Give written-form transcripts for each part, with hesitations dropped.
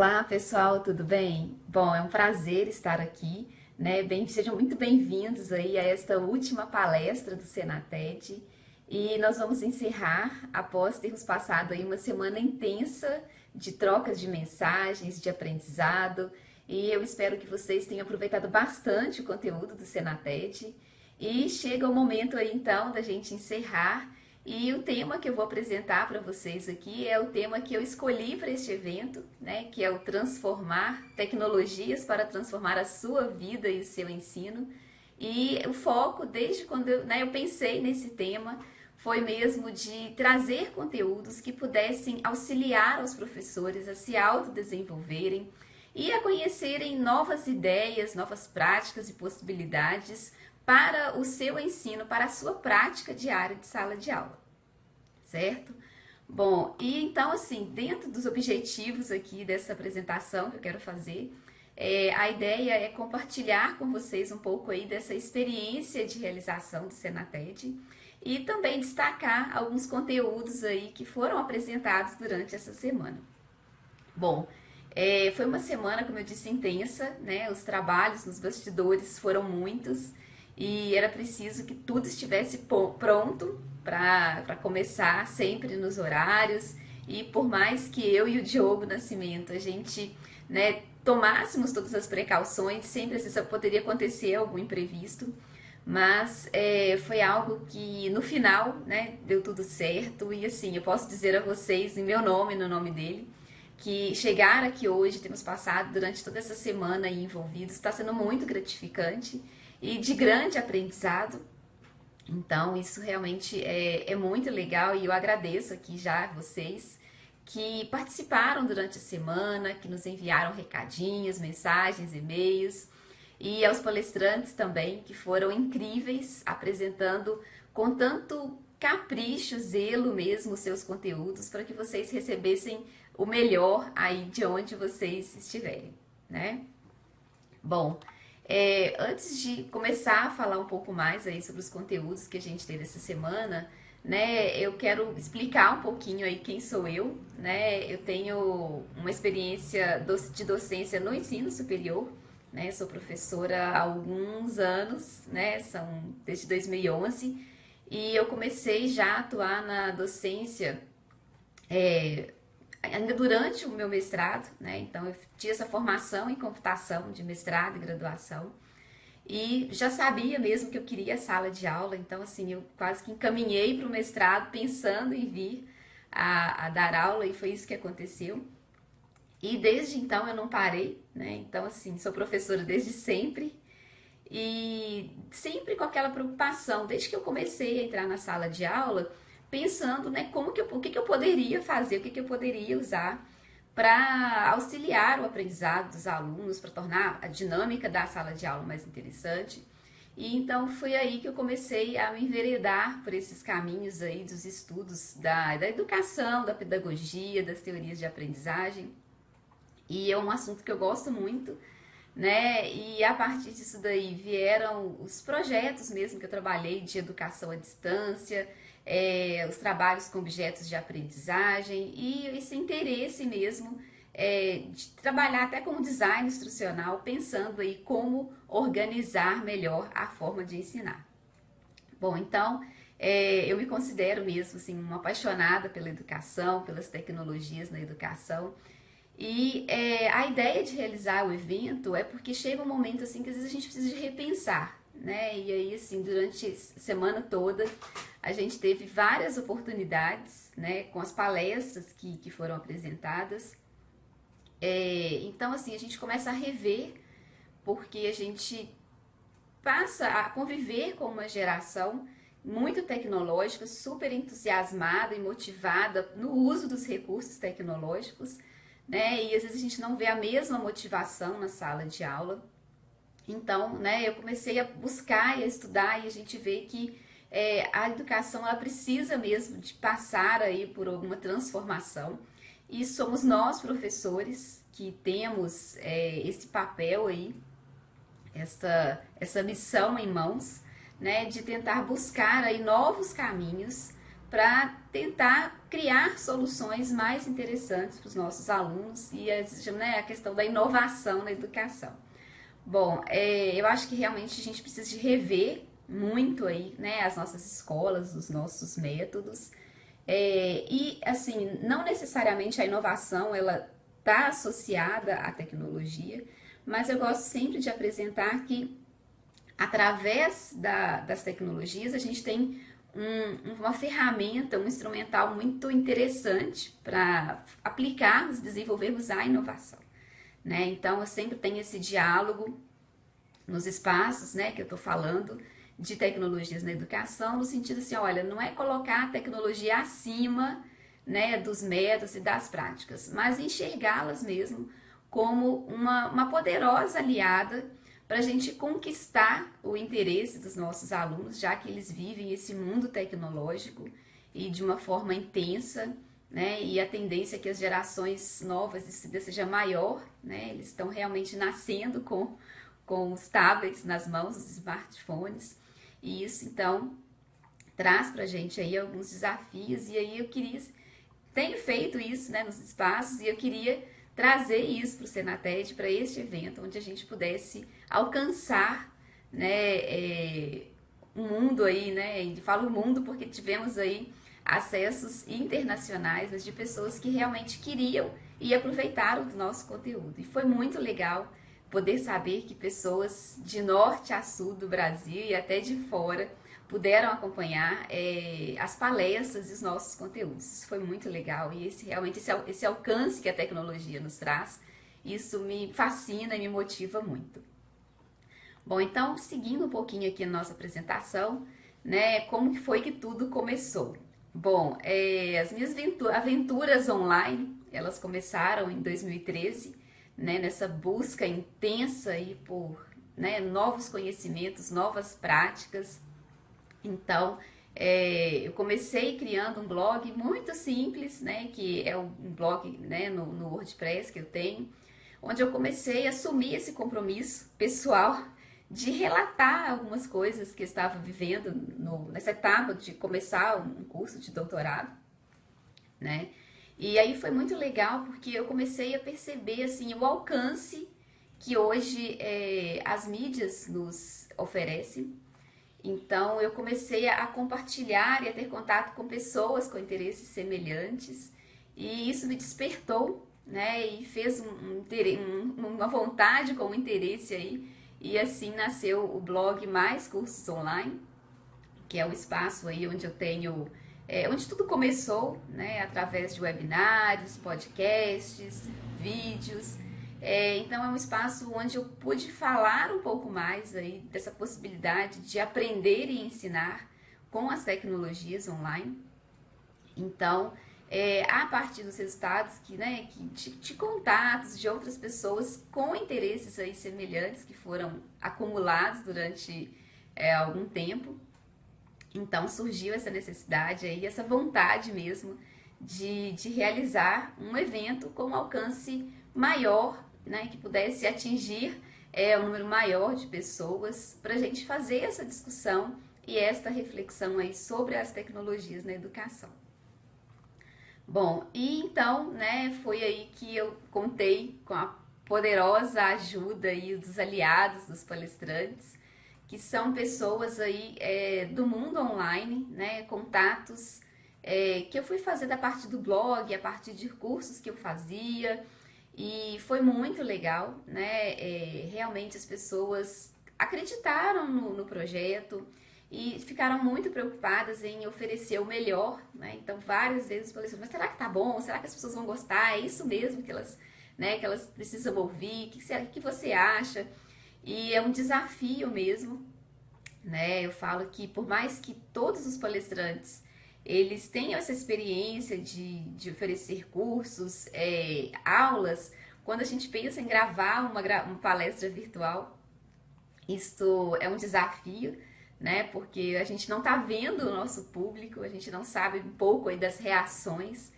Olá, pessoal, tudo bem? Bom, é um prazer estar aqui, né? Sejam muito bem-vindos aí a esta última palestra do Senated. E nós vamos encerrar após termos passado aí uma semana intensa de trocas de mensagens, de aprendizado, e eu espero que vocês tenham aproveitado bastante o conteúdo do Senated. E chega o momento aí então da gente encerrar. E o tema que eu vou apresentar para vocês aqui é o tema que eu escolhi para este evento, né, que é o transformar tecnologias para transformar a sua vida e o seu ensino. E o foco, desde quando eu pensei nesse tema, foi mesmo de trazer conteúdos que pudessem auxiliar os professores a se autodesenvolverem e a conhecerem novas ideias, novas práticas e possibilidades para o seu ensino, para a sua prática diária de sala de aula, certo? Bom, e então assim, dentro dos objetivos aqui dessa apresentação que eu quero fazer, a ideia é compartilhar com vocês um pouco aí dessa experiência de realização do Senated e também destacar alguns conteúdos aí que foram apresentados durante essa semana. Bom, foi uma semana, como eu disse, intensa, né? Os trabalhos nos bastidores foram muitos e era preciso que tudo estivesse pronto para começar sempre nos horários. E por mais que eu e o Diogo Nascimento a gente, né, tomássemos todas as precauções, sempre assim, poderia acontecer algum imprevisto, mas foi algo que no final, né, deu tudo certo. E assim, eu posso dizer a vocês, em meu nome e no nome dele, que chegar aqui hoje, temos passado durante toda essa semana aí envolvidos, está sendo muito gratificante e de grande aprendizado. Então, isso realmente é muito legal e eu agradeço aqui já a vocês que participaram durante a semana, que nos enviaram recadinhos, mensagens, e-mails, e aos palestrantes também, que foram incríveis, apresentando com tanto capricho, zelo mesmo os seus conteúdos, para que vocês recebessem o melhor aí de onde vocês estiverem, né? Bom, antes de começar a falar um pouco mais aí sobre os conteúdos que a gente teve essa semana, né, eu quero explicar um pouquinho aí quem sou eu, né? Eu tenho uma experiência de docência no ensino superior, né? Sou professora há alguns anos, né? São desde 2011 e eu comecei já a atuar na docência ainda durante o meu mestrado, né? Então eu tinha essa formação em computação de mestrado e graduação e já sabia mesmo que eu queria sala de aula, então assim, eu quase que encaminhei para o mestrado pensando em vir a dar aula e foi isso que aconteceu. E desde então eu não parei, né? Então assim, sou professora desde sempre e sempre com aquela preocupação, desde que eu comecei a entrar na sala de aula, pensando, né, o que eu poderia fazer, o que eu poderia usar para auxiliar o aprendizado dos alunos, para tornar a dinâmica da sala de aula mais interessante. E então foi aí que eu comecei a me enveredar por esses caminhos aí dos estudos da educação, da pedagogia, das teorias de aprendizagem. E é um assunto que eu gosto muito, né? E a partir disso daí vieram os projetos mesmo que eu trabalhei de educação à distância, os trabalhos com objetos de aprendizagem e esse interesse mesmo de trabalhar até como design instrucional, pensando aí como organizar melhor a forma de ensinar. Bom, então eu me considero mesmo assim uma apaixonada pela educação, pelas tecnologias na educação. E a ideia de realizar o evento é porque chega um momento assim que às vezes a gente precisa de repensar, né? E aí assim, durante a semana toda a gente teve várias oportunidades, né, com as palestras que foram apresentadas. Então assim, a gente começa a rever porque a gente passa a conviver com uma geração muito tecnológica, super entusiasmada e motivada no uso dos recursos tecnológicos, né? E às vezes a gente não vê a mesma motivação na sala de aula. Então, né, eu comecei a buscar e a estudar e a gente vê que a educação ela precisa mesmo de passar aí por alguma transformação. E somos nós, professores, que temos esse papel aí, essa missão em mãos, né, de tentar buscar aí novos caminhos para tentar criar soluções mais interessantes para os nossos alunos e né, a questão da inovação na educação. Bom, eu acho que realmente a gente precisa de rever muito aí, né, as nossas escolas, os nossos métodos. E assim, não necessariamente a inovação ela está associada à tecnologia, mas eu gosto sempre de apresentar que através das tecnologias a gente tem uma ferramenta, um instrumental muito interessante para aplicarmos, desenvolvermos a inovação, né? Então eu sempre tenho esse diálogo nos espaços, né, que eu estou falando de tecnologias na educação, no sentido assim, olha, não é colocar a tecnologia acima, né, dos métodos e das práticas, mas enxergá-las mesmo como uma poderosa aliada para a gente conquistar o interesse dos nossos alunos, já que eles vivem esse mundo tecnológico e de uma forma intensa, né? E a tendência é que as gerações novas seja maior, né? Eles estão realmente nascendo com os tablets nas mãos, os smartphones, e isso então traz para a gente aí alguns desafios, e aí tenho feito isso, né, nos espaços, e eu queria trazer isso para o Senated, para este evento, onde a gente pudesse alcançar, né, um mundo aí, né, e falo mundo porque tivemos aí acessos internacionais, mas de pessoas que realmente queriam e aproveitaram do nosso conteúdo. E foi muito legal poder saber que pessoas de norte a sul do Brasil e até de fora puderam acompanhar as palestras e os nossos conteúdos. Isso foi muito legal e realmente esse alcance que a tecnologia nos traz, isso me fascina e me motiva muito. Bom, então, seguindo um pouquinho aqui a nossa apresentação, né, como que foi que tudo começou? Bom, as minhas aventuras online, elas começaram em 2013, né, nessa busca intensa aí por, né, novos conhecimentos, novas práticas. Então, eu comecei criando um blog muito simples, né, que é um blog, né, no WordPress que eu tenho, onde eu comecei a assumir esse compromisso pessoal de relatar algumas coisas que eu estava vivendo nessa etapa de começar um curso de doutorado, né? E aí foi muito legal porque eu comecei a perceber assim o alcance que hoje as mídias nos oferecem. Então eu comecei a compartilhar e a ter contato com pessoas com interesses semelhantes e isso me despertou, né? E fez uma vontade com um interesse aí e assim nasceu o blog Mais Cursos Online, que é o espaço aí onde eu tenho, onde tudo começou, né? Através de webinários, podcasts, vídeos. Então é um espaço onde eu pude falar um pouco mais aí dessa possibilidade de aprender e ensinar com as tecnologias online. Então, a partir dos resultados né, de contatos de outras pessoas com interesses aí semelhantes que foram acumulados durante algum tempo, então surgiu essa necessidade aí, essa vontade mesmo de realizar um evento com um alcance maior, né, que pudesse atingir um número maior de pessoas para a gente fazer essa discussão e esta reflexão aí sobre as tecnologias na educação. Bom, e então, né, foi aí que eu contei com a poderosa ajuda aí dos aliados, dos palestrantes, que são pessoas aí do mundo online, né, contatos que eu fui fazer da parte do blog, a partir de cursos que eu fazia, e foi muito legal, né, realmente as pessoas acreditaram no projeto, e ficaram muito preocupadas em oferecer o melhor, né? Então várias vezes eu falei assim, mas será que tá bom? Será que as pessoas vão gostar? É isso mesmo que elas, né, que elas precisam ouvir? O que você acha? E é um desafio mesmo, né? Eu falo que por mais que todos os palestrantes eles tenham essa experiência de oferecer cursos, aulas, quando a gente pensa em gravar uma palestra virtual, isto é um desafio, né? Porque a gente não está vendo o nosso público, a gente não sabe um pouco aí das reações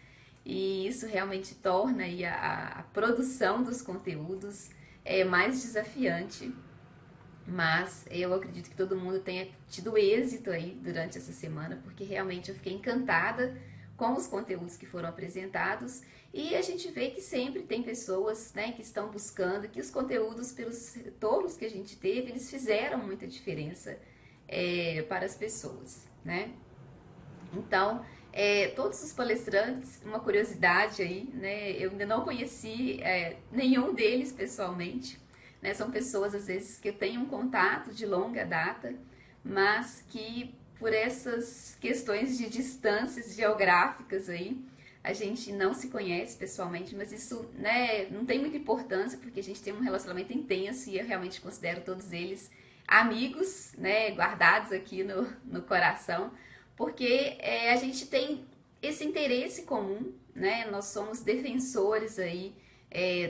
e isso realmente torna aí a produção dos conteúdos mais desafiante. Mas eu acredito que todo mundo tenha tido êxito aí durante essa semana, porque realmente eu fiquei encantada com os conteúdos que foram apresentados e a gente vê que sempre tem pessoas, né, que estão buscando que os conteúdos, pelos retornos que a gente teve, eles fizeram muita diferença para as pessoas, né? Então, todos os palestrantes, uma curiosidade aí, né? Eu ainda não conheci nenhum deles pessoalmente, né? São pessoas, às vezes, que eu tenho um contato de longa data, mas que por essas questões de distâncias geográficas aí, a gente não se conhece pessoalmente, mas isso, né, não tem muita importância, porque a gente tem um relacionamento intenso e eu realmente considero todos eles amigos, né, guardados aqui no coração, porque a gente tem esse interesse comum, né? Nós somos defensores aí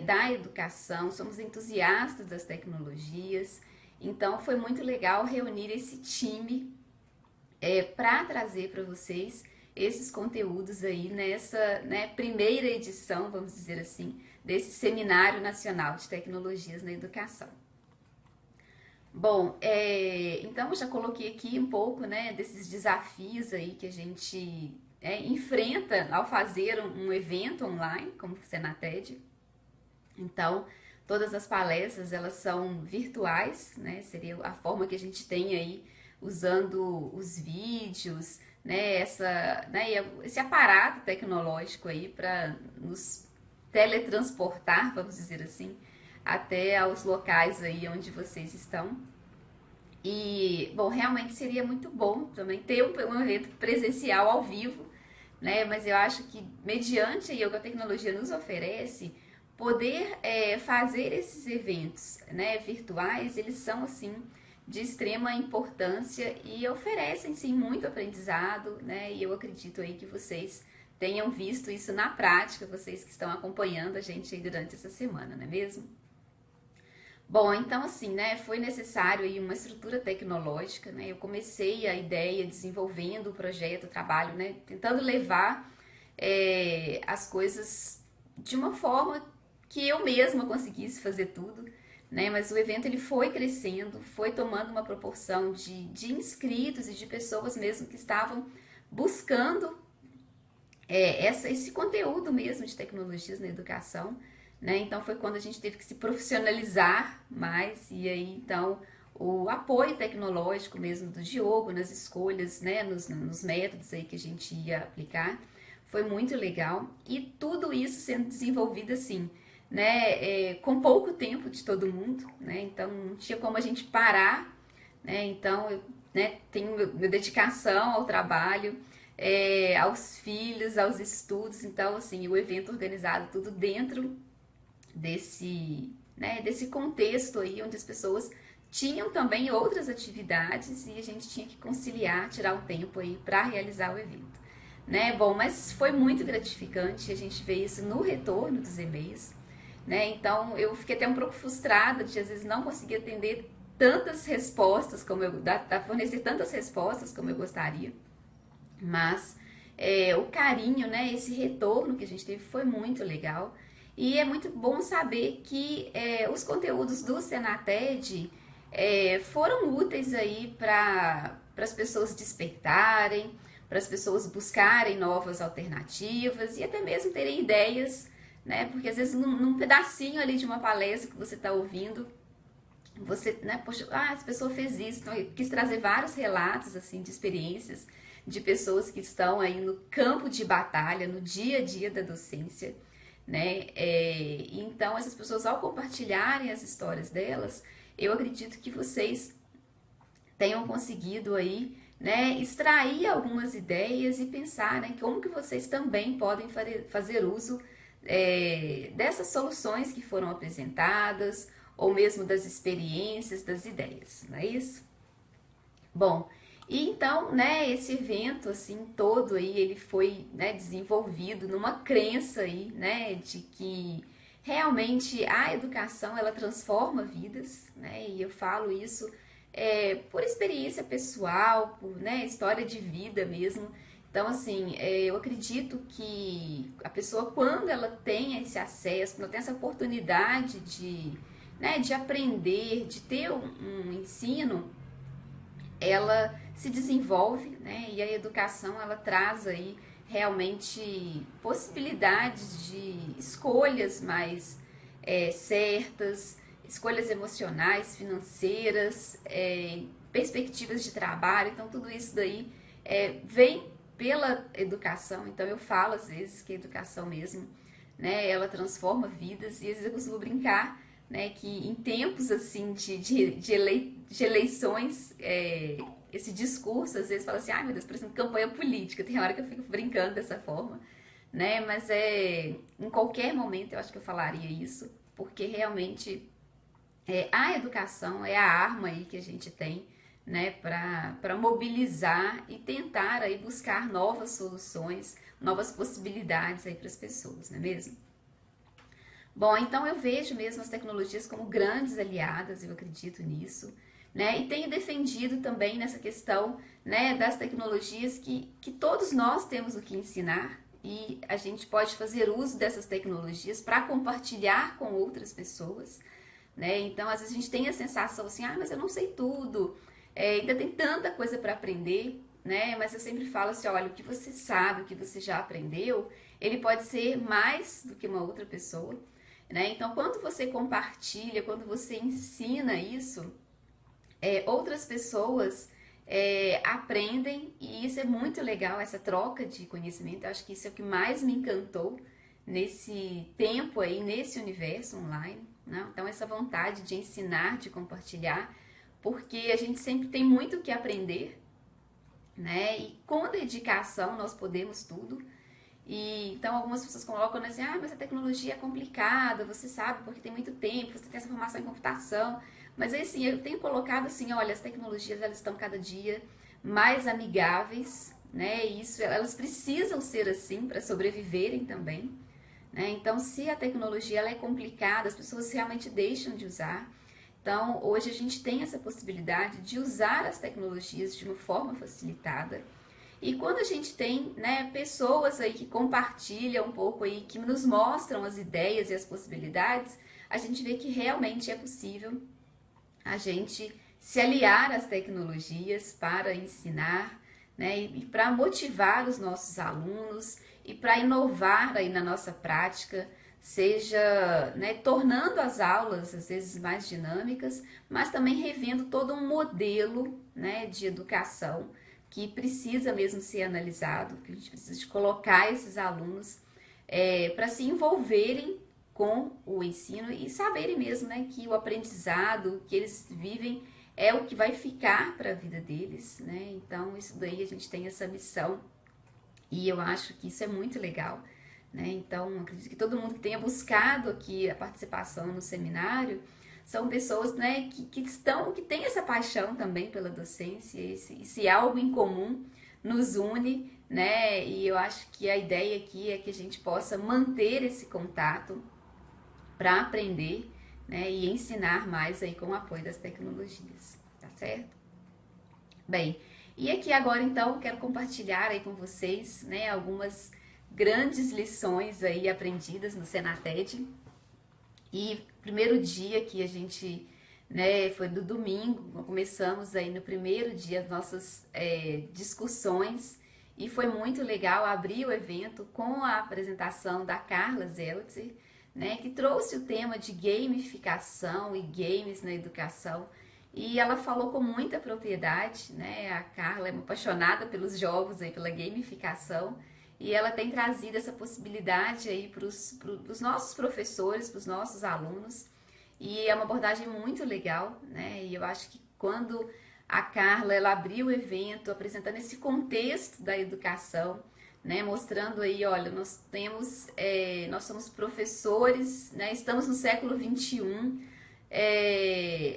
da educação, somos entusiastas das tecnologias, então foi muito legal reunir esse time para trazer para vocês esses conteúdos aí nessa, né, primeira edição, vamos dizer assim, desse Seminário Nacional de Tecnologias na Educação. Bom, então eu já coloquei aqui um pouco, né, desses desafios aí que a gente enfrenta ao fazer um evento online, como o Senated. Então, todas as palestras, elas são virtuais, né, seria a forma que a gente tem aí, usando os vídeos, né, esse aparato tecnológico aí para nos teletransportar, vamos dizer assim, até aos locais aí onde vocês estão. E, bom, realmente seria muito bom também ter um evento presencial ao vivo, né? Mas eu acho que, mediante aí o que a tecnologia nos oferece, poder fazer esses eventos, né, virtuais, eles são, assim, de extrema importância e oferecem, sim, muito aprendizado, né? E eu acredito aí que vocês tenham visto isso na prática, vocês que estão acompanhando a gente aí durante essa semana, não é mesmo? Bom, então assim, né, foi necessário aí uma estrutura tecnológica, né? Eu comecei a ideia desenvolvendo o projeto, o trabalho, né, tentando levar as coisas de uma forma que eu mesma conseguisse fazer tudo, né? Mas o evento ele foi crescendo, foi tomando uma proporção de inscritos e de pessoas mesmo que estavam buscando esse conteúdo mesmo de tecnologias na educação, né? Então foi quando a gente teve que se profissionalizar mais e aí então o apoio tecnológico mesmo do Diogo nas escolhas, né, nos métodos aí que a gente ia aplicar, foi muito legal e tudo isso sendo desenvolvido assim, né, com pouco tempo de todo mundo, né? Então não tinha como a gente parar, né? Então eu, né, tenho minha dedicação ao trabalho, aos filhos, aos estudos, então assim o evento organizado tudo dentro desse contexto aí onde as pessoas tinham também outras atividades e a gente tinha que conciliar, tirar um tempo aí para realizar o evento, né? Bom, mas foi muito gratificante, a gente vê isso no retorno dos e-mails, né? Então eu fiquei até um pouco frustrada de às vezes não conseguir atender tantas respostas como fornecer tantas respostas como eu gostaria, mas o carinho, né, esse retorno que a gente teve foi muito legal. E é muito bom saber que os conteúdos do Senated foram úteis aí para as pessoas despertarem, para as pessoas buscarem novas alternativas e até mesmo terem ideias, né? Porque às vezes num pedacinho ali de uma palestra que você está ouvindo, você, né, poxa, essa pessoa fez isso, então eu quis trazer vários relatos, assim, de experiências de pessoas que estão aí no campo de batalha, no dia a dia da docência, né, então essas pessoas ao compartilharem as histórias delas, eu acredito que vocês tenham conseguido aí, né, extrair algumas ideias e pensar, né, como que vocês também podem fazer uso dessas soluções que foram apresentadas, ou mesmo das experiências, das ideias, não é isso? Bom, e então, né, esse evento, assim, todo aí, ele foi, né, desenvolvido numa crença aí, né, de que realmente a educação, ela transforma vidas, né, e eu falo isso por experiência pessoal, por, né, história de vida mesmo. Então, assim, eu acredito que a pessoa, quando ela tem esse acesso, quando ela tem essa oportunidade né, de aprender, de ter um ensino, ela se desenvolve, né? E a educação ela traz aí realmente possibilidades de escolhas mais certas, escolhas emocionais, financeiras, perspectivas de trabalho. Então tudo isso daí vem pela educação. Então eu falo às vezes que a educação mesmo, né? Ela transforma vidas e às vezes eu costumo brincar, né, que em tempos assim de eleições, esse discurso às vezes fala assim, ai meu Deus, parecendo campanha política, tem hora que eu fico brincando dessa forma, né, mas em qualquer momento eu acho que eu falaria isso, porque realmente a educação é a arma aí que a gente tem, né, para mobilizar e tentar aí buscar novas soluções, novas possibilidades aí para as pessoas, não é mesmo? Bom, então eu vejo mesmo as tecnologias como grandes aliadas, eu acredito nisso, né? E tenho defendido também nessa questão, né, das tecnologias que todos nós temos o que ensinar e a gente pode fazer uso dessas tecnologias para compartilhar com outras pessoas, né? Então, às vezes a gente tem a sensação assim, ah, mas eu não sei tudo, ainda tem tanta coisa para aprender, né? Mas eu sempre falo assim, olha, o que você sabe, o que você já aprendeu, ele pode ser mais do que uma outra pessoa, né? Então, quando você compartilha, quando você ensina isso, outras pessoas aprendem e isso é muito legal, essa troca de conhecimento. Eu acho que isso é o que mais me encantou nesse tempo aí, nesse universo online, né? Então, essa vontade de ensinar, de compartilhar, porque a gente sempre tem muito o que aprender, né? E com dedicação nós podemos tudo. E então algumas pessoas colocam assim, ah, mas a tecnologia é complicada, você sabe, porque tem muito tempo, você tem essa formação em computação. Mas aí assim, eu tenho colocado assim, olha, as tecnologias elas estão cada dia mais amigáveis, né? E isso elas precisam ser assim para sobreviverem também, né? Então, se a tecnologia ela é complicada, as pessoas realmente deixam de usar. Então, hoje a gente tem essa possibilidade de usar as tecnologias de uma forma facilitada. E quando a gente tem, né, pessoas aí que compartilham um pouco aí, que nos mostram as ideias e as possibilidades, a gente vê que realmente é possível a gente se aliar às tecnologias para ensinar, né, e para motivar os nossos alunos e para inovar aí na nossa prática, seja, né, tornando as aulas às vezes mais dinâmicas, mas também revendo todo um modelo, né, de educação que precisa mesmo ser analisado, que a gente precisa de colocar esses alunos para se envolverem com o ensino e saberem mesmo, né, que o aprendizado que eles vivem é o que vai ficar para a vida deles, né? Então isso daí a gente tem essa missão e eu acho que isso é muito legal, né? Então acredito que todo mundo que tenha buscado aqui a participação no seminário são pessoas, né, que têm essa paixão também pela docência, esse algo em comum nos une, né? E eu acho que a ideia aqui é que a gente possa manter esse contato para aprender, né, e ensinar mais aí com o apoio das tecnologias, tá certo? Bem, e aqui agora então quero compartilhar aí com vocês, né, algumas grandes lições aí aprendidas no Senated. E primeiro dia que a gente, né, foi do domingo, começamos aí no primeiro dia as nossas discussões e foi muito legal abrir o evento com a apresentação da Carla Zeltzer, né, que trouxe o tema de gamificação e games na educação. E ela falou com muita propriedade, né? A Carla é uma apaixonada pelos jogos aí, pela gamificação, e ela tem trazido essa possibilidade aí para os nossos professores, para os nossos alunos, e é uma abordagem muito legal, né? E eu acho que quando a Carla ela abriu o evento apresentando esse contexto da educação, né, mostrando aí, olha, nós somos professores, né, estamos no século XXI,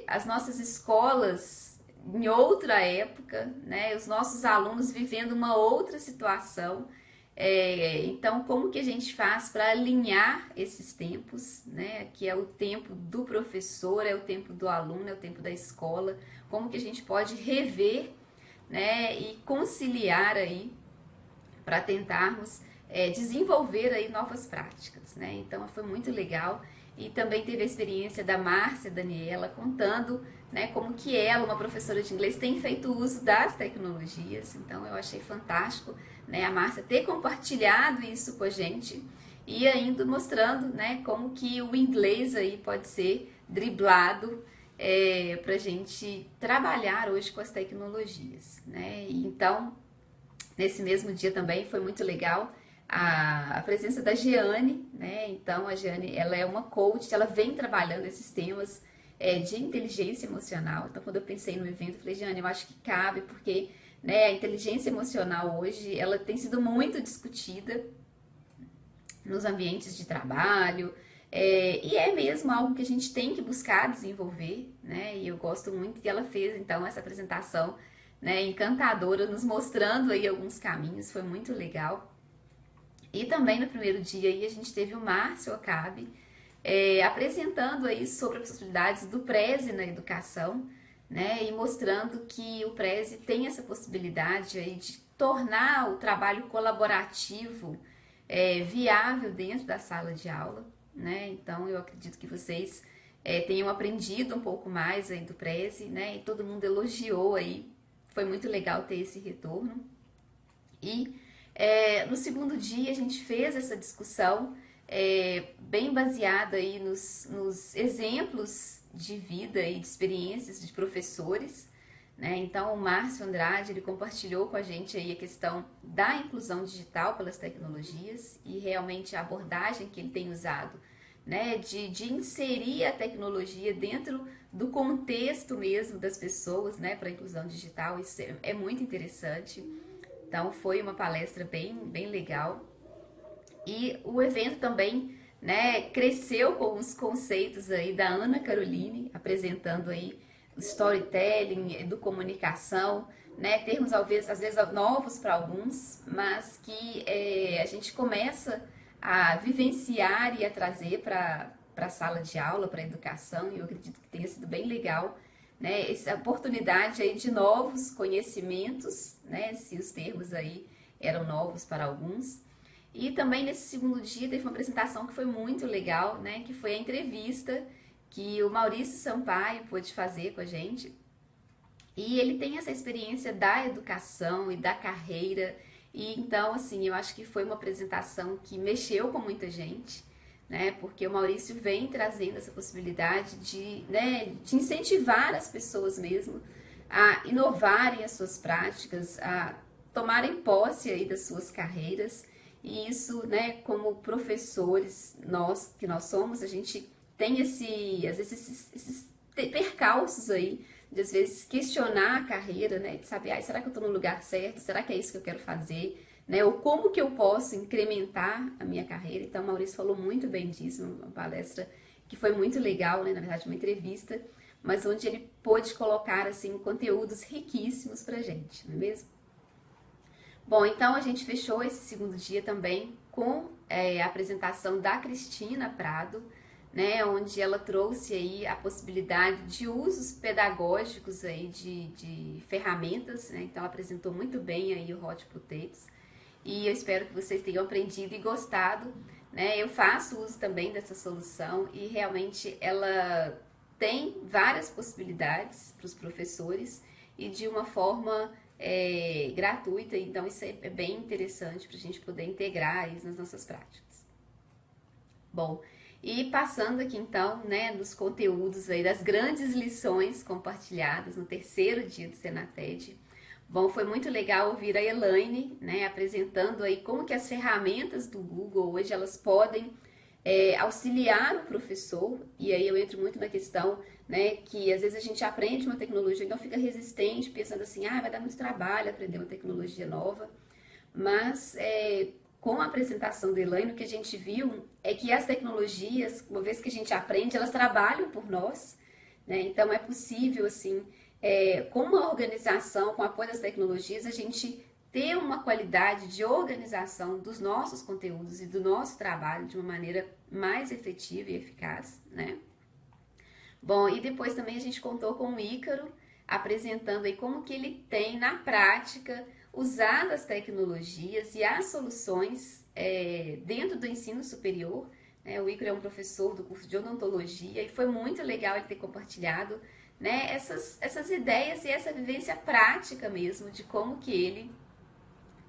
as nossas escolas em outra época, né, os nossos alunos vivendo uma outra situação, então como que a gente faz para alinhar esses tempos, né, que é o tempo do professor, é o tempo do aluno, é o tempo da escola, como que a gente pode rever, né, e conciliar aí para tentarmos desenvolver aí novas práticas, né? Então foi muito legal e também teve a experiência da Márcia Daniela contando, né, como que ela, uma professora de inglês, tem feito uso das tecnologias. Então eu achei fantástico, né, a Márcia ter compartilhado isso com a gente e ainda mostrando, né, como que o inglês aí pode ser driblado para a gente trabalhar hoje com as tecnologias, né? E então, nesse mesmo dia também foi muito legal a presença da Jeane, né? Então a Jeane, ela é uma coach, ela vem trabalhando esses temas de inteligência emocional. Então quando eu pensei no evento, eu falei, Jeane, eu acho que cabe, porque, né, a inteligência emocional hoje, ela tem sido muito discutida nos ambientes de trabalho, e é mesmo algo que a gente tem que buscar desenvolver, né? E eu gosto muito que ela fez então essa apresentação, né, encantadora, nos mostrando aí alguns caminhos, foi muito legal. E também no primeiro dia aí a gente teve o Márcio Okabe apresentando aí sobre as possibilidades do Prezi na educação, né? E mostrando que o Prezi tem essa possibilidade aí de tornar o trabalho colaborativo viável dentro da sala de aula, né? Então eu acredito que vocês tenham aprendido um pouco mais aí do Prezi, né? E todo mundo elogiou aí, foi muito legal ter esse retorno. E no segundo dia a gente fez essa discussão bem baseada aí nos exemplos de vida e de experiências de professores, né? Então o Márcio Andrade, ele compartilhou com a gente aí a questão da inclusão digital pelas tecnologias e realmente a abordagem que ele tem usado, né, de inserir a tecnologia dentro do contexto mesmo das pessoas, né, para a inclusão digital. Isso é muito interessante. Então foi uma palestra bem legal. E o evento também, né, cresceu com os conceitos aí da Ana Caroline, apresentando aí o storytelling, do comunicação, né, termos às vezes novos para alguns, mas que a gente começa a vivenciar e a trazer para a sala de aula, para a educação, e eu acredito que tenha sido bem legal, né, essa oportunidade aí de novos conhecimentos, né, se os termos aí eram novos para alguns. E também nesse segundo dia teve uma apresentação que foi muito legal, né, que foi a entrevista que o Maurício Sampaio pôde fazer com a gente. E ele tem essa experiência da educação e da carreira, e então, assim, eu acho que foi uma apresentação que mexeu com muita gente, né? Porque o Maurício vem trazendo essa possibilidade de, né, de incentivar as pessoas mesmo a inovarem as suas práticas, a tomarem posse aí das suas carreiras. E isso, né, como professores, nós somos, a gente tem às vezes esses percalços aí, de às vezes questionar a carreira, né, de saber, ah, será que eu estou no lugar certo? Será que é isso que eu quero fazer? Né, ou como que eu posso incrementar a minha carreira? Então, o Maurício falou muito bem disso, uma palestra que foi muito legal, né, na verdade, uma entrevista, mas onde ele pôde colocar, assim, conteúdos riquíssimos pra gente, não é mesmo? Bom, então a gente fechou esse segundo dia também com a apresentação da Cristina Prado, né, onde ela trouxe aí a possibilidade de usos pedagógicos aí de ferramentas, né, então ela apresentou muito bem aí o Hot Potatoes, e eu espero que vocês tenham aprendido e gostado, né, eu faço uso também dessa solução e realmente ela tem várias possibilidades para os professores e de uma forma gratuita, então isso é bem interessante para a gente poder integrar isso nas nossas práticas. Bom, e passando aqui então, né, nos conteúdos aí das grandes lições compartilhadas no terceiro dia do Senated. Bom, foi muito legal ouvir a Elaine, né, apresentando aí como que as ferramentas do Google hoje elas podem auxiliar o professor, e aí eu entro muito na questão, né, que às vezes a gente aprende uma tecnologia, então fica resistente, pensando assim, ah, vai dar muito trabalho aprender uma tecnologia nova, mas com a apresentação da Elaine, o que a gente viu é que as tecnologias, uma vez que a gente aprende, elas trabalham por nós, né, então é possível, assim, com uma organização, com o apoio das tecnologias, a gente ter uma qualidade de organização dos nossos conteúdos e do nosso trabalho de uma maneira mais efetiva e eficaz, né? Bom, e depois também a gente contou com o Ícaro, apresentando aí como que ele tem, na prática, usado as tecnologias e as soluções dentro do ensino superior. né? O Ícaro é um professor do curso de odontologia e foi muito legal ele ter compartilhado, né, essas ideias e essa vivência prática mesmo de como que ele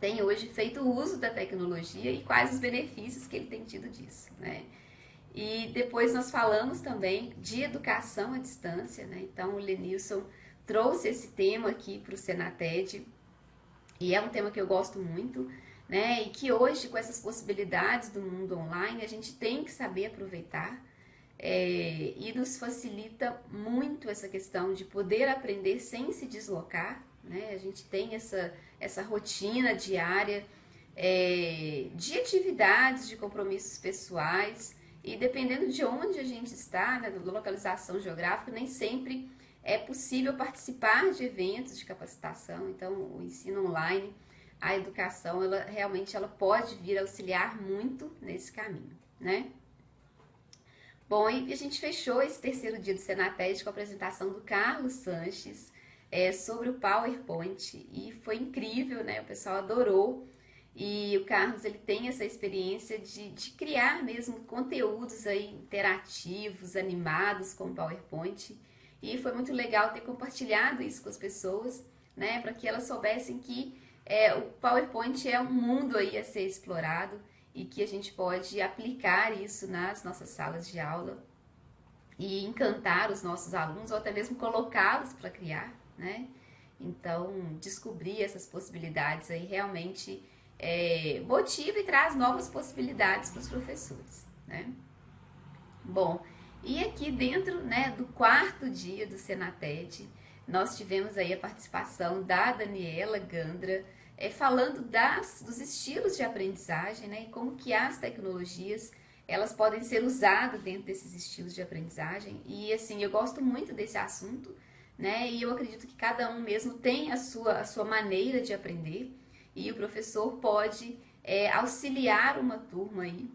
tem hoje feito uso da tecnologia e quais os benefícios que ele tem tido disso, né? E depois nós falamos também de educação à distância, né? Então o Lenilson trouxe esse tema aqui para o Senated e é um tema que eu gosto muito, né? E que hoje, com essas possibilidades do mundo online, a gente tem que saber aproveitar, e nos facilita muito essa questão de poder aprender sem se deslocar, né? A gente tem essa rotina diária, de atividades, de compromissos pessoais, e dependendo de onde a gente está, né, da localização geográfica, nem sempre é possível participar de eventos de capacitação. Então, o ensino online, a educação, ela realmente ela pode vir auxiliar muito nesse caminho, né? Bom, e a gente fechou esse terceiro dia do Senated com a apresentação do Carlos Sanches, sobre o PowerPoint, e foi incrível, né? O pessoal adorou. E o Carlos, ele tem essa experiência de criar mesmo conteúdos aí interativos, animados com o PowerPoint. E foi muito legal ter compartilhado isso com as pessoas, né? Para que elas soubessem que o PowerPoint é um mundo aí a ser explorado e que a gente pode aplicar isso nas nossas salas de aula e encantar os nossos alunos ou até mesmo colocá-los para criar, né? Então, descobrir essas possibilidades aí realmente motiva e traz novas possibilidades para os professores, né? Bom, e aqui dentro, né, do quarto dia do Senated, nós tivemos aí a participação da Daniela Gandra, falando dos estilos de aprendizagem, né, e como que as tecnologias elas podem ser usadas dentro desses estilos de aprendizagem. E assim, eu gosto muito desse assunto, né, e eu acredito que cada um mesmo tem a sua maneira de aprender, e o professor pode auxiliar uma turma aí,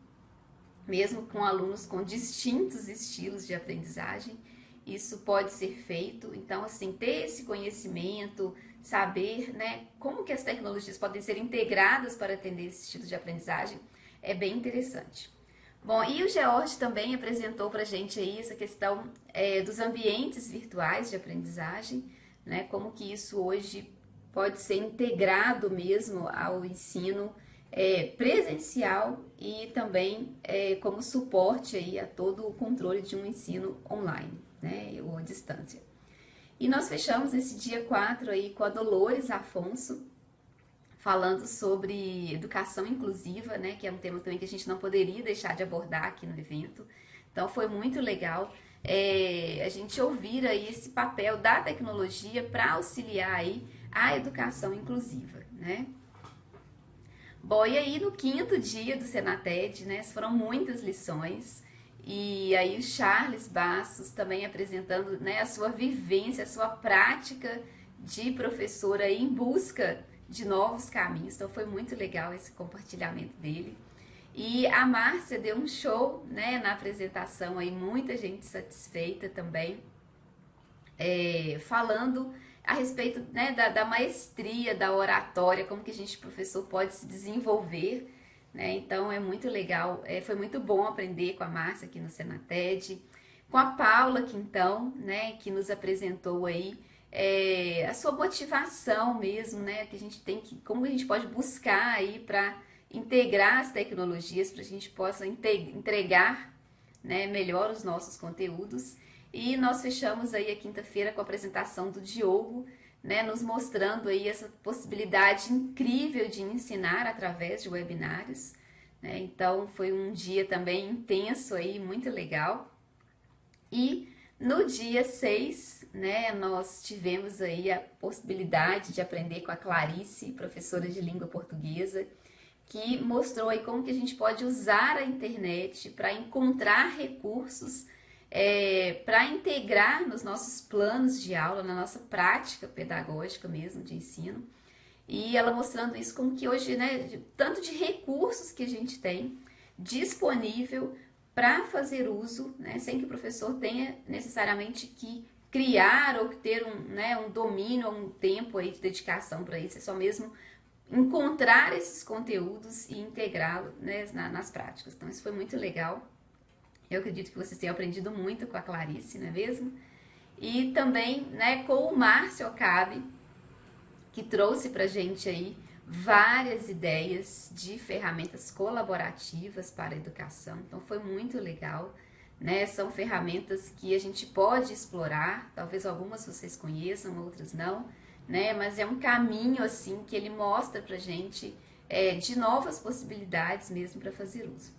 mesmo com alunos com distintos estilos de aprendizagem. Isso pode ser feito. Então, assim, ter esse conhecimento, saber, né, como que as tecnologias podem ser integradas para atender esses estilos de aprendizagem é bem interessante. Bom, e o George também apresentou para a gente aí essa questão dos ambientes virtuais de aprendizagem, né, como que isso hoje pode ser integrado mesmo ao ensino presencial e também como suporte aí a todo o controle de um ensino online, né, ou à distância. E nós fechamos esse dia 4 aí com a Dolores Afonso, falando sobre educação inclusiva, né, que é um tema também que a gente não poderia deixar de abordar aqui no evento. Então foi muito legal a gente ouvir aí esse papel da tecnologia para auxiliar aí a educação inclusiva, né? Bom, e aí no quinto dia do Senated, né, foram muitas lições, e aí o Charles Bastos também apresentando, né, a sua vivência, a sua prática de professora em busca de novos caminhos. Então foi muito legal esse compartilhamento dele. E a Márcia deu um show, né, na apresentação, aí muita gente satisfeita também, falando a respeito, né, da maestria, da oratória, como que a gente, professor, pode se desenvolver, né? Então é muito legal, foi muito bom aprender com a Márcia aqui no Senated, com a Paula Quintão, né, que nos apresentou aí a sua motivação mesmo, né, que a gente tem que, como a gente pode buscar aí para integrar as tecnologias, para a gente possa entregar, né, melhor os nossos conteúdos. E nós fechamos aí a quinta-feira com a apresentação do Diogo, né, nos mostrando aí essa possibilidade incrível de ensinar através de webinários, né? Então foi um dia também intenso aí, muito legal. E no dia 6, né, nós tivemos aí a possibilidade de aprender com a Clarice, professora de língua portuguesa, que mostrou aí como que a gente pode usar a internet para encontrar recursos para integrar nos nossos planos de aula, na nossa prática pedagógica mesmo de ensino. E ela mostrando isso como que hoje, né, tanto de recursos que a gente tem disponível para fazer uso, né, sem que o professor tenha necessariamente que criar ou ter um domínio ou um tempo aí de dedicação para isso, é só mesmo encontrar esses conteúdos e integrá-los, né, nas práticas. Então isso foi muito legal. Eu acredito que vocês tenham aprendido muito com a Clarice, não é mesmo? E também, né, com o Márcio Okabe, que trouxe pra gente aí várias ideias de ferramentas colaborativas para a educação. Então foi muito legal, né? São ferramentas que a gente pode explorar, talvez algumas vocês conheçam, outras não, né? Mas é um caminho assim que ele mostra pra gente de novas possibilidades mesmo para fazer uso.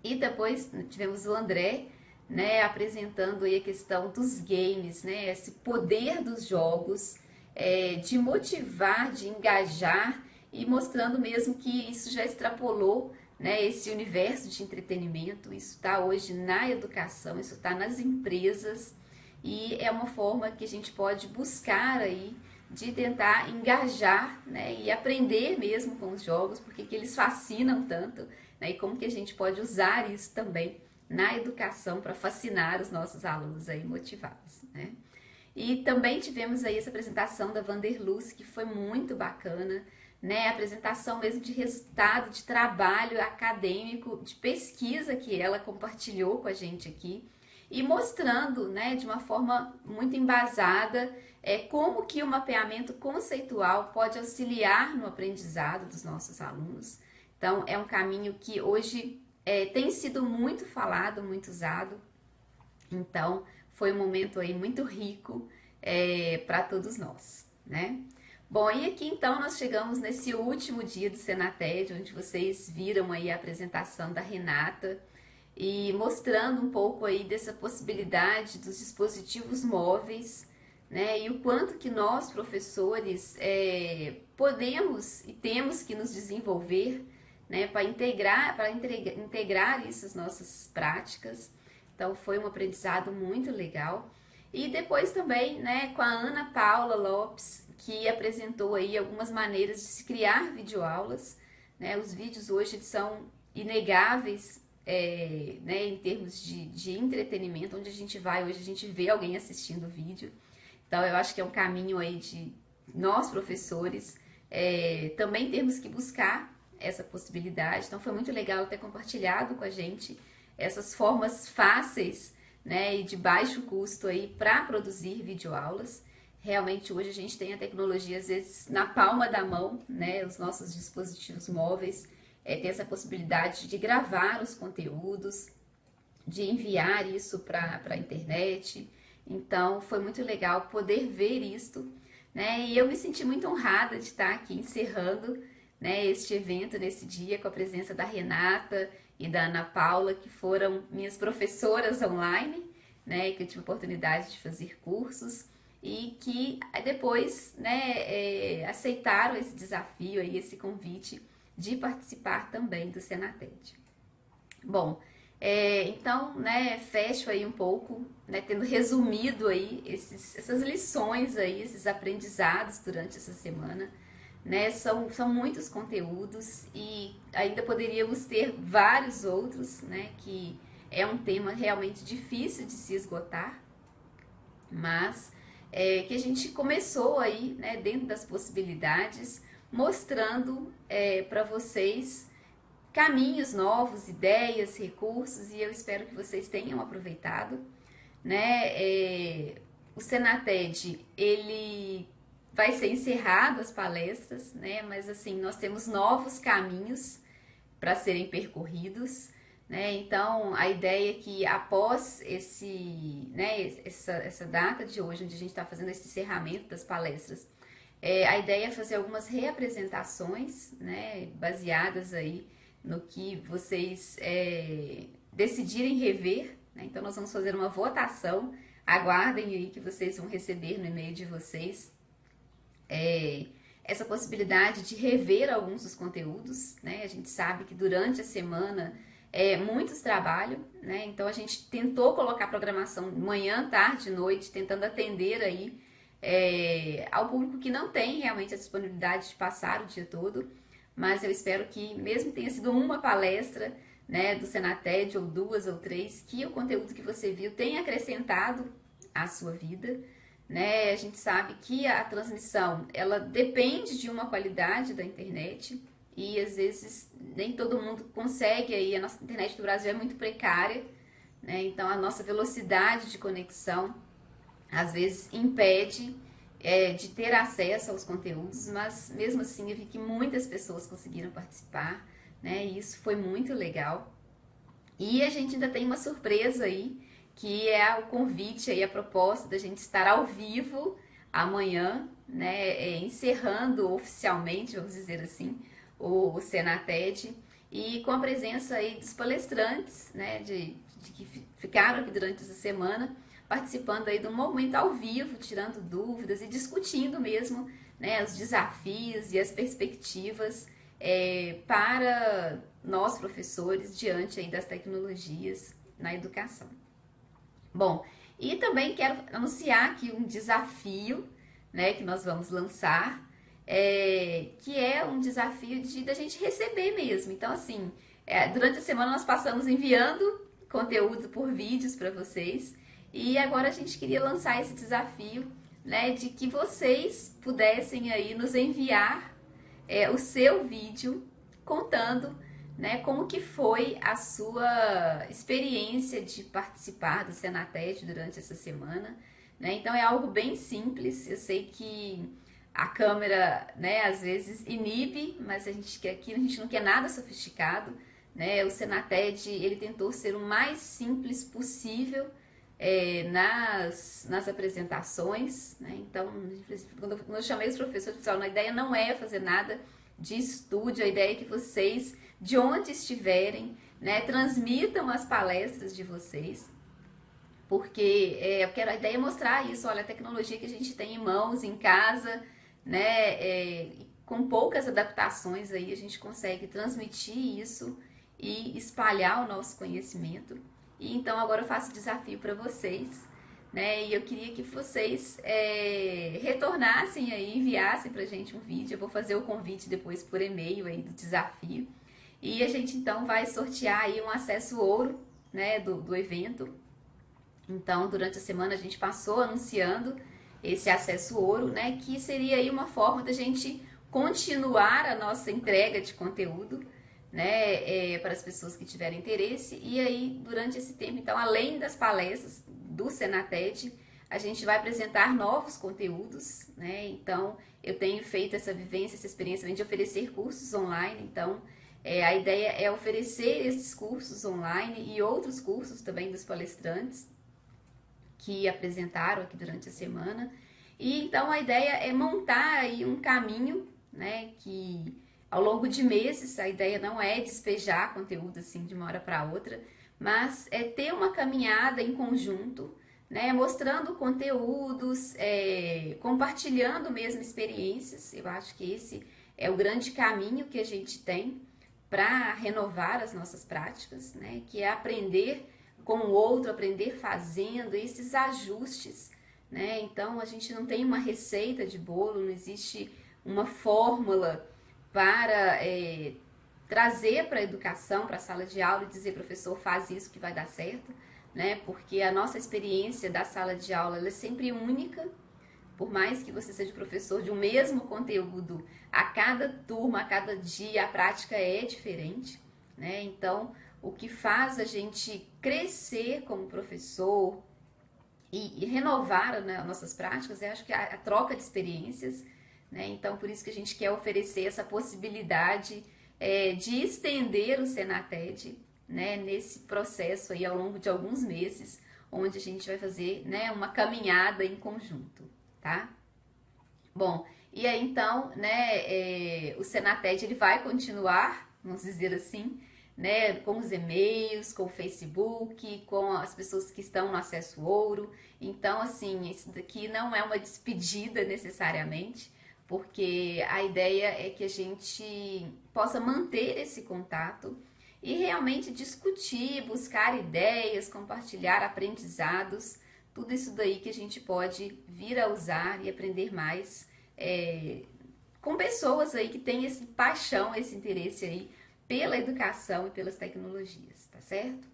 E depois tivemos o André, né, apresentando aí a questão dos games, né, esse poder dos jogos, de motivar, de engajar e mostrando mesmo que isso já extrapolou, né, esse universo de entretenimento, isso está hoje na educação, isso está nas empresas e é uma forma que a gente pode buscar aí de tentar engajar, né, e aprender mesmo com os jogos, porque que eles fascinam tanto, né, e como que a gente pode usar isso também na educação para fascinar os nossos alunos aí motivados, né? E também tivemos aí essa apresentação da Vanderluz, que foi muito bacana, né? A apresentação mesmo de resultado de trabalho acadêmico, de pesquisa que ela compartilhou com a gente aqui e mostrando, né, de uma forma muito embasada, como que o mapeamento conceitual pode auxiliar no aprendizado dos nossos alunos. Então, é um caminho que hoje tem sido muito falado, muito usado. Então, foi um momento aí muito rico para todos nós, né? Bom, e aqui então nós chegamos nesse último dia do Senated, onde vocês viram aí a apresentação da Renata e mostrando um pouco aí dessa possibilidade dos dispositivos móveis, né? E o quanto que nós, professores, podemos e temos que nos desenvolver, né? Para integrar isso às nossas práticas. Então foi um aprendizado muito legal. E depois também, né, com a Ana Paula Lopes, que apresentou aí algumas maneiras de se criar videoaulas, né? Os vídeos hoje eles são inegáveis, né, em termos de entretenimento, onde a gente vai, hoje a gente vê alguém assistindo o vídeo. Então eu acho que é um caminho aí de nós, professores, também temos que buscar essa possibilidade. Então foi muito legal ter compartilhado com a gente essas formas fáceis, né, e de baixo custo aí para produzir videoaulas. Realmente hoje a gente tem a tecnologia às vezes na palma da mão, né, os nossos dispositivos móveis tem essa possibilidade de gravar os conteúdos, de enviar isso para a internet. Então foi muito legal poder ver isto, né, e eu me senti muito honrada de estar aqui encerrando, né, este evento nesse dia com a presença da Renata e da Ana Paula, que foram minhas professoras online, né, que eu tive a oportunidade de fazer cursos e que depois, né, aceitaram esse desafio aí, esse convite de participar também do Senated. Bom, então, né, fecho aí um pouco, né, tendo resumido aí essas lições aí, esses aprendizados durante essa semana, né, são muitos conteúdos e ainda poderíamos ter vários outros, né, que é um tema realmente difícil de se esgotar, mas que a gente começou aí, né, dentro das possibilidades, mostrando para vocês caminhos novos, ideias, recursos, e eu espero que vocês tenham aproveitado, né? O Senated, ele vai ser encerrado as palestras, né? Mas assim, nós temos novos caminhos para serem percorridos, né? Então, a ideia é que após essa data de hoje, onde a gente está fazendo esse encerramento das palestras, a ideia é fazer algumas reapresentações, né? Baseadas aí no que vocês decidirem rever, né? Então nós vamos fazer uma votação, aguardem aí que vocês vão receber no e-mail de vocês essa possibilidade de rever alguns dos conteúdos, né? A gente sabe que durante a semana muitos trabalham, né? Então a gente tentou colocar programação manhã, tarde, noite, tentando atender aí ao público que não tem realmente a disponibilidade de passar o dia todo, mas eu espero que, mesmo que tenha sido uma palestra, né, do Senated, ou duas ou três, que o conteúdo que você viu tenha acrescentado à sua vida, né? A gente sabe que a transmissão, ela depende de uma qualidade da internet e às vezes nem todo mundo consegue, aí a nossa internet do Brasil é muito precária, né? Então a nossa velocidade de conexão às vezes impede de ter acesso aos conteúdos, mas mesmo assim eu vi que muitas pessoas conseguiram participar, né? E isso foi muito legal. E a gente ainda tem uma surpresa aí, que é o convite aí, a proposta da gente estar ao vivo amanhã, né, encerrando oficialmente, vamos dizer assim, o Senated, e com a presença aí dos palestrantes, né, de que ficaram aqui durante essa semana, participando aí de um momento ao vivo, tirando dúvidas e discutindo mesmo, né, os desafios e as perspectivas para nós professores diante aí das tecnologias na educação. Bom, e também quero anunciar aqui um desafio, né, que nós vamos lançar, que é um desafio da gente receber mesmo. Então, assim, durante a semana nós passamos enviando conteúdo por vídeos para vocês e agora a gente queria lançar esse desafio, né, de que vocês pudessem aí nos enviar o seu vídeo contando, né, como que foi a sua experiência de participar do Senated durante essa semana, né? Então é algo bem simples. Eu sei que a câmera, né, às vezes inibe, mas a gente quer aqui, a gente não quer nada sofisticado, né? O Senated ele tentou ser o mais simples possível nas apresentações, né? Então, quando eu chamei os professores, pessoal, a ideia não é fazer nada de estúdio, a ideia é que vocês, de onde estiverem, né, transmitam as palestras de vocês, porque a ideia é mostrar isso, olha, a tecnologia que a gente tem em mãos, em casa, né, com poucas adaptações aí a gente consegue transmitir isso e espalhar o nosso conhecimento. E então agora eu faço desafio para vocês, né? E eu queria que vocês retornassem aí, enviassem pra gente um vídeo. Eu vou fazer o convite depois por e-mail aí do desafio. E a gente então vai sortear aí um acesso ouro, né, do evento. Então, durante a semana a gente passou anunciando esse acesso ouro, né, que seria aí uma forma da gente continuar a nossa entrega de conteúdo, né, para as pessoas que tiverem interesse. E aí, durante esse tempo, então, além das palestras do Senated, a gente vai apresentar novos conteúdos, né? Então, eu tenho feito essa vivência, essa experiência de oferecer cursos online. Então, a ideia é oferecer esses cursos online e outros cursos também dos palestrantes que apresentaram aqui durante a semana. E então a ideia é montar aí um caminho, né, que ao longo de meses, a ideia não é despejar conteúdo assim de uma hora para outra, mas é ter uma caminhada em conjunto, né, mostrando conteúdos, compartilhando mesmo experiências. Eu acho que esse é o grande caminho que a gente tem para renovar as nossas práticas, né, que é aprender com o outro, aprender fazendo esses ajustes, né? Então a gente não tem uma receita de bolo, não existe uma fórmula para trazer para a educação, para a sala de aula e dizer, professor, faz isso que vai dar certo, né? Porque a nossa experiência da sala de aula ela é sempre única, por mais que você seja professor de um mesmo conteúdo, a cada turma, a cada dia, a prática é diferente, né? Então, o que faz a gente crescer como professor e renovar, né, nossas práticas, eu acho que a troca de experiências, né? Então, por isso que a gente quer oferecer essa possibilidade de estender o Senated, né, nesse processo aí ao longo de alguns meses, onde a gente vai fazer, né, uma caminhada em conjunto, tá? Bom, e aí então, né, o Senated ele vai continuar, vamos dizer assim, né, com os e-mails, com o Facebook, com as pessoas que estão no acesso ouro. Então, assim, isso daqui não é uma despedida necessariamente, porque a ideia é que a gente possa manter esse contato e realmente discutir, buscar ideias, compartilhar aprendizados, tudo isso daí que a gente pode vir a usar e aprender mais com pessoas aí que têm esse paixão, esse interesse aí pela educação e pelas tecnologias, tá certo?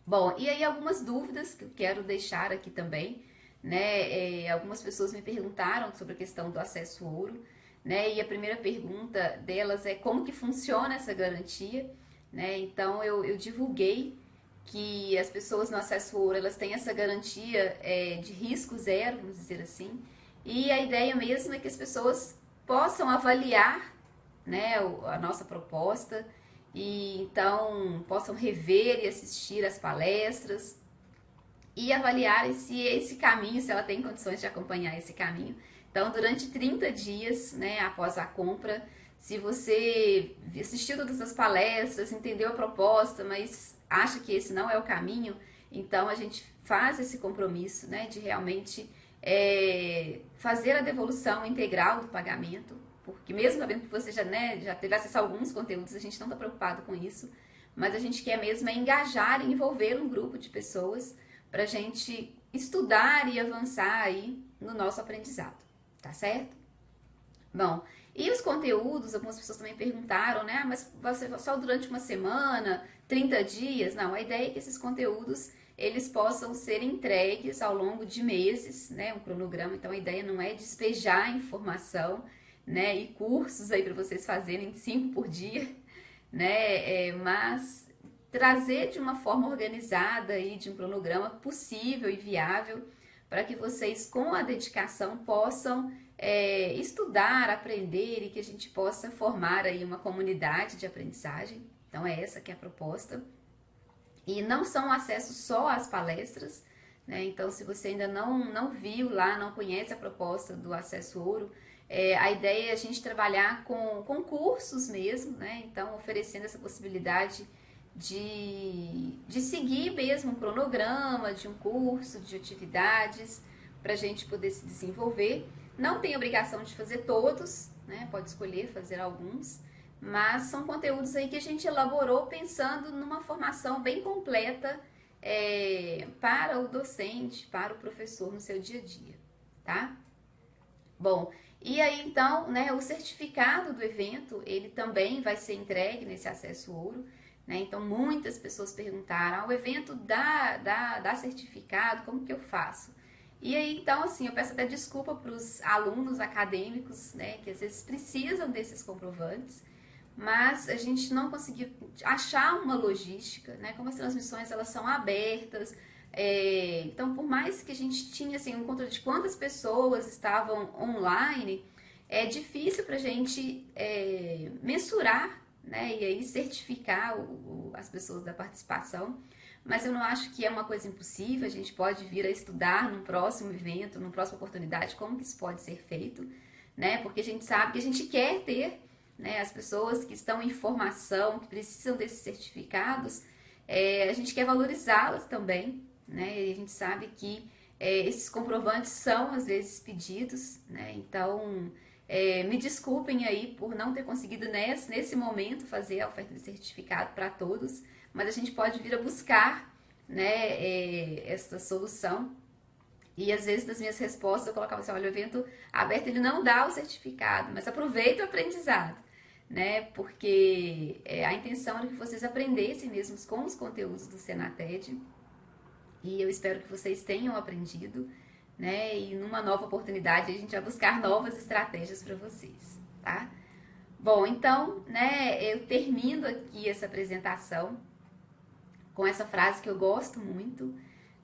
Bom, e aí algumas dúvidas que eu quero deixar aqui também, né? Algumas pessoas me perguntaram sobre a questão do acesso ouro, né? E a primeira pergunta delas é como que funciona essa garantia, né? Então eu divulguei que as pessoas no acesso ouro, elas têm essa garantia de risco zero, vamos dizer assim, e a ideia mesmo é que as pessoas possam avaliar, né, a nossa proposta e então possam rever e assistir as palestras e avaliar se esse caminho, se ela tem condições de acompanhar esse caminho. Então, durante 30 dias, né, após a compra, se você assistiu todas as palestras, entendeu a proposta, mas acha que esse não é o caminho, então a gente faz esse compromisso, né, de realmente fazer a devolução integral do pagamento, porque mesmo sabendo que você já, né, já teve acesso a alguns conteúdos, a gente não está preocupado com isso, mas a gente quer mesmo engajar e envolver um grupo de pessoas para a gente estudar e avançar aí no nosso aprendizado, tá certo? Bom, e os conteúdos, algumas pessoas também perguntaram, né? Mas você só durante uma semana, 30 dias? Não, a ideia é que esses conteúdos eles possam ser entregues ao longo de meses, né? Um cronograma, então a ideia não é despejar informação, né? E cursos aí para vocês fazerem 5 por dia, né? Mas trazer de uma forma organizada e de um cronograma possível e viável para que vocês, com a dedicação, possam estudar, aprender e que a gente possa formar aí uma comunidade de aprendizagem. Então é essa que é a proposta. E não são acessos só às palestras, né? Então se você ainda não viu lá, não conhece a proposta do Acesso Ouro, a ideia é a gente trabalhar com cursos mesmo, né? Então oferecendo essa possibilidade de seguir mesmo um cronograma de um curso, de atividades, para a gente poder se desenvolver. Não tem obrigação de fazer todos, né? Pode escolher fazer alguns, mas são conteúdos aí que a gente elaborou pensando numa formação bem completa para o docente, para o professor no seu dia a dia, tá? Bom, e aí então, né, o certificado do evento, ele também vai ser entregue nesse acesso ouro, né? Então muitas pessoas perguntaram, o evento dá certificado, como que eu faço? E aí, então, assim, eu peço até desculpa para os alunos acadêmicos, né, que às vezes precisam desses comprovantes, mas a gente não conseguiu achar uma logística, né, como as transmissões, elas são abertas, então, por mais que a gente tinha, assim, um controle de quantas pessoas estavam online, é difícil para a gente mensurar, né, e aí certificar as pessoas da participação, mas eu não acho que é uma coisa impossível, a gente pode vir a estudar num próximo evento, numa próxima oportunidade, como que isso pode ser feito, né? Porque a gente sabe que a gente quer ter, né, as pessoas que estão em formação, que precisam desses certificados, a gente quer valorizá-las também, né? E a gente sabe que esses comprovantes são às vezes pedidos, né? Então, me desculpem aí por não ter conseguido nesse momento fazer a oferta de certificado para todos, mas a gente pode vir a buscar, né, essa solução. E às vezes nas minhas respostas eu colocava assim, olha, o evento aberto ele não dá o certificado, mas aproveita o aprendizado, né? Porque a intenção era que vocês aprendessem mesmo com os conteúdos do Senated. E eu espero que vocês tenham aprendido, né? E numa nova oportunidade a gente vai buscar novas estratégias para vocês, tá? Bom, então, né, eu termino aqui essa apresentação com essa frase que eu gosto muito,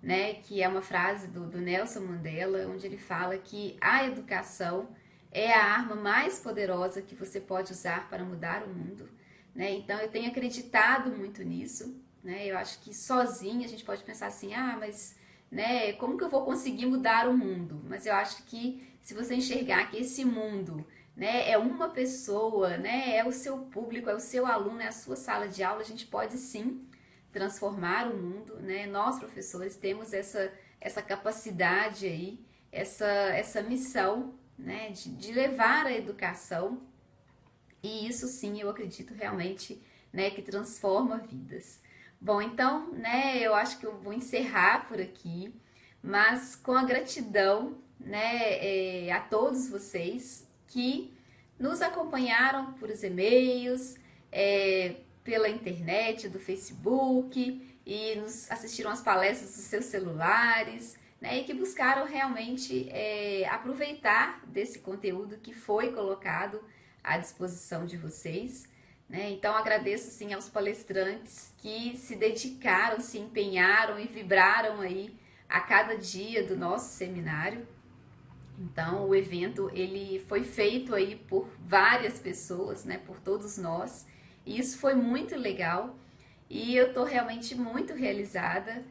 né, que é uma frase do Nelson Mandela, onde ele fala que a educação é a arma mais poderosa que você pode usar para mudar o mundo, né? Então eu tenho acreditado muito nisso, né? Eu acho que sozinha a gente pode pensar assim, mas, né, como que eu vou conseguir mudar o mundo? Mas eu acho que se você enxergar que esse mundo, né, é uma pessoa, né, é o seu público, é o seu aluno, é a sua sala de aula, a gente pode sim transformar o mundo, né? Nós, professores, temos essa capacidade aí, essa missão, né? De levar a educação, e isso sim, eu acredito realmente, né? Que transforma vidas. Bom, então, né? Eu acho que eu vou encerrar por aqui, mas com a gratidão, né? A todos vocês que nos acompanharam por os e-mails, pela internet, do Facebook, e nos assistiram às palestras dos seus celulares, né, e que buscaram realmente aproveitar desse conteúdo que foi colocado à disposição de vocês, né? Então agradeço sim aos palestrantes que se dedicaram, se empenharam e vibraram aí a cada dia do nosso seminário. Então o evento ele foi feito aí por várias pessoas, né, por todos nós, e isso foi muito legal. E eu estou realmente muito realizada,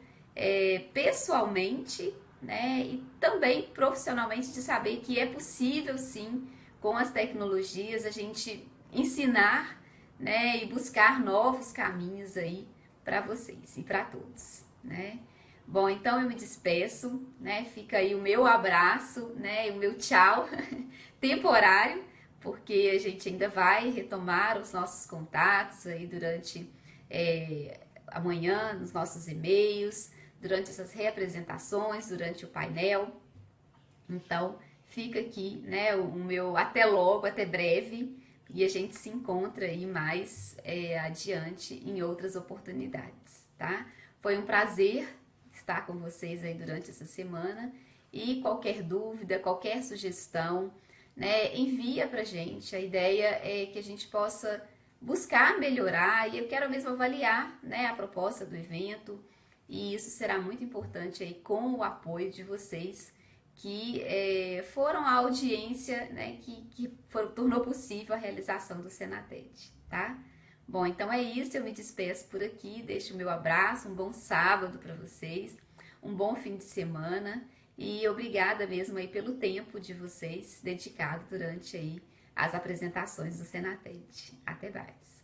pessoalmente, né, e também profissionalmente, de saber que é possível sim, com as tecnologias, a gente ensinar, né, e buscar novos caminhos aí para vocês e para todos, né? Bom, então eu me despeço, né? Fica aí o meu abraço, né? E o meu tchau temporário, porque a gente ainda vai retomar os nossos contatos aí durante amanhã, nos nossos e-mails, durante essas reapresentações, durante o painel. Então, fica aqui, né, o meu até logo, até breve, e a gente se encontra aí mais adiante em outras oportunidades, tá? Foi um prazer estar com vocês aí durante essa semana e qualquer dúvida, qualquer sugestão, né, envia pra gente. A ideia é que a gente possa buscar melhorar e eu quero mesmo avaliar, né, a proposta do evento e isso será muito importante aí com o apoio de vocês que foram a audiência, né, tornou possível a realização do Senated, tá? Bom, então é isso, eu me despeço por aqui, deixo o meu abraço, um bom sábado para vocês, um bom fim de semana e obrigada mesmo aí pelo tempo de vocês dedicado durante aí as apresentações do Senated. Até mais.